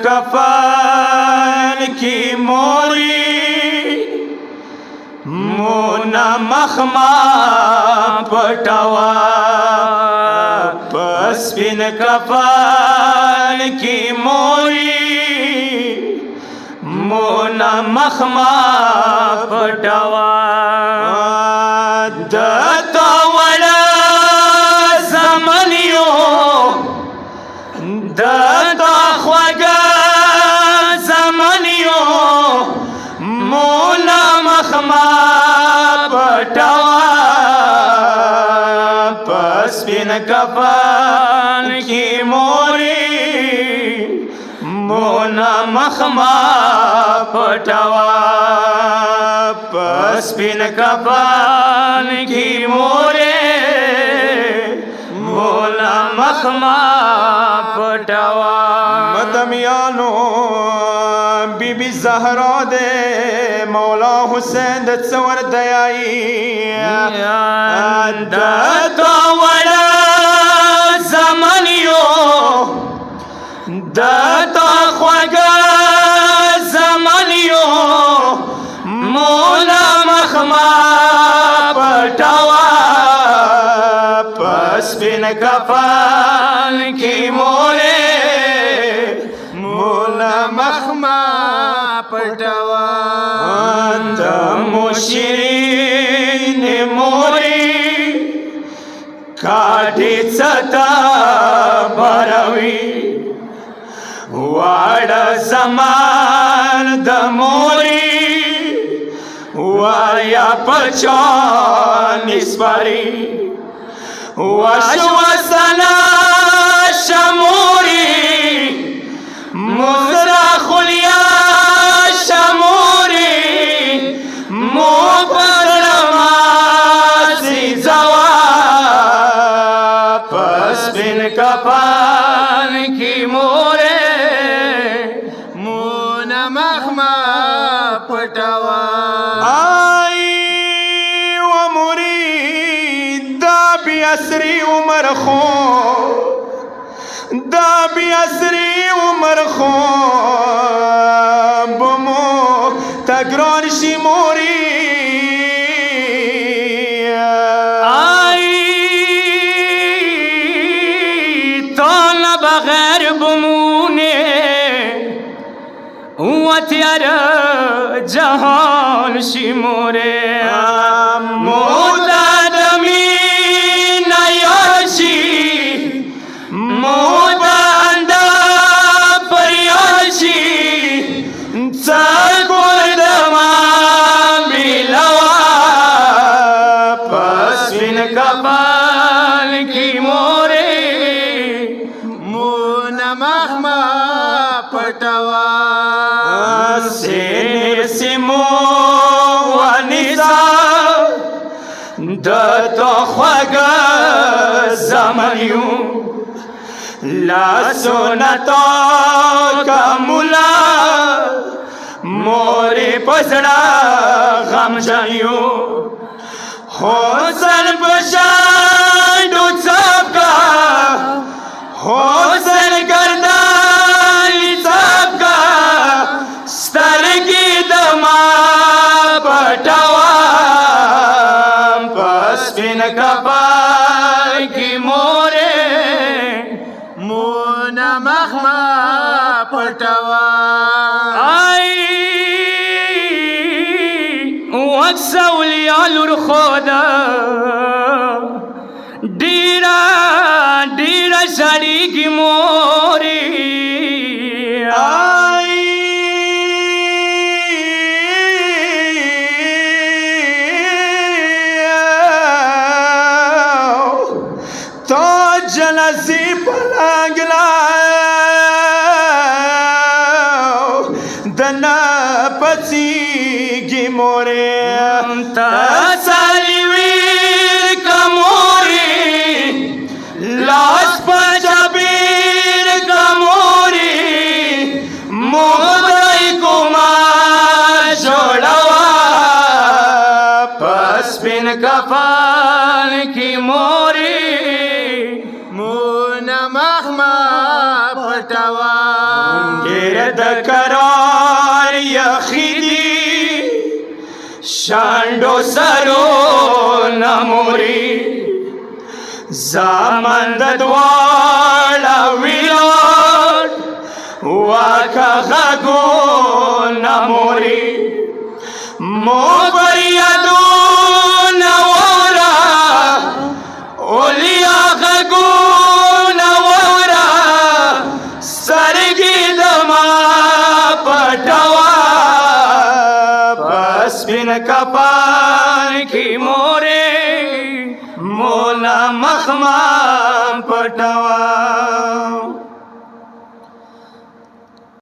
کفن کی موری مونا مخما پټوا پسپین کفن کی موری مونا مخما پټوا دتا وړا زمانیو دتا خوږه زمانیو مونا مخما پټوا پسپین کفن کی موری مونا مخما پټوا پسپین کفن کی موری مونا مخما پټوا مدمیانو بی بی زهرا دے مولا حسین د څور دیائی دتا وړا زمانیو دتا خوږه زمانیو مولا مخما پټوا پسپین کفن کی موری مولا مخما پټوا دمو شیرین موری کاټی څتا بروي واړه زمان د موري وایا پچان سپری واشو سنا شموري مزرا خلیا شموري مو پرما سی زوا پسپین کفن کی موری مونا مخما پټوا آئی و مرید دا بی اسری عمر خو دا بی اسری عمر خو بمو تگران شی موری آئی تال بغیر بمونه وتیار جهان شموره مودادمی نیاشی موداندا پریاشی چکور دما بیلوا پسپین کفن کی موری مونا مخما پټوا سینر سیمو ونیسا دتا خوږه زمانیو لاسونتا کمولا موری پسړه غم جایو حسن بشاندو څپکا حسن گردانی څپکا سترګې دما پټوا پسپین کفن کی موری مونا مخما پټوا آئی وکسولی آلور خودا ډیرا ډیرا شړی کی موری آئی تو جلسی پلنگلا دنا پچیگی موری تسلی ویر کموری لاس پچبیر کموری مغدائی کما جوڑوا پسپین کفن کی موری مونا مخما پټوا د کرار یخیدی شانډو سرو نموري زمان د دواړه ویلار واکه غږو نموري مو فریادونه وره اولیا غږونه وره سترګې د ما پټوه په سپین کفن کې مورې مولا مخمام پټوه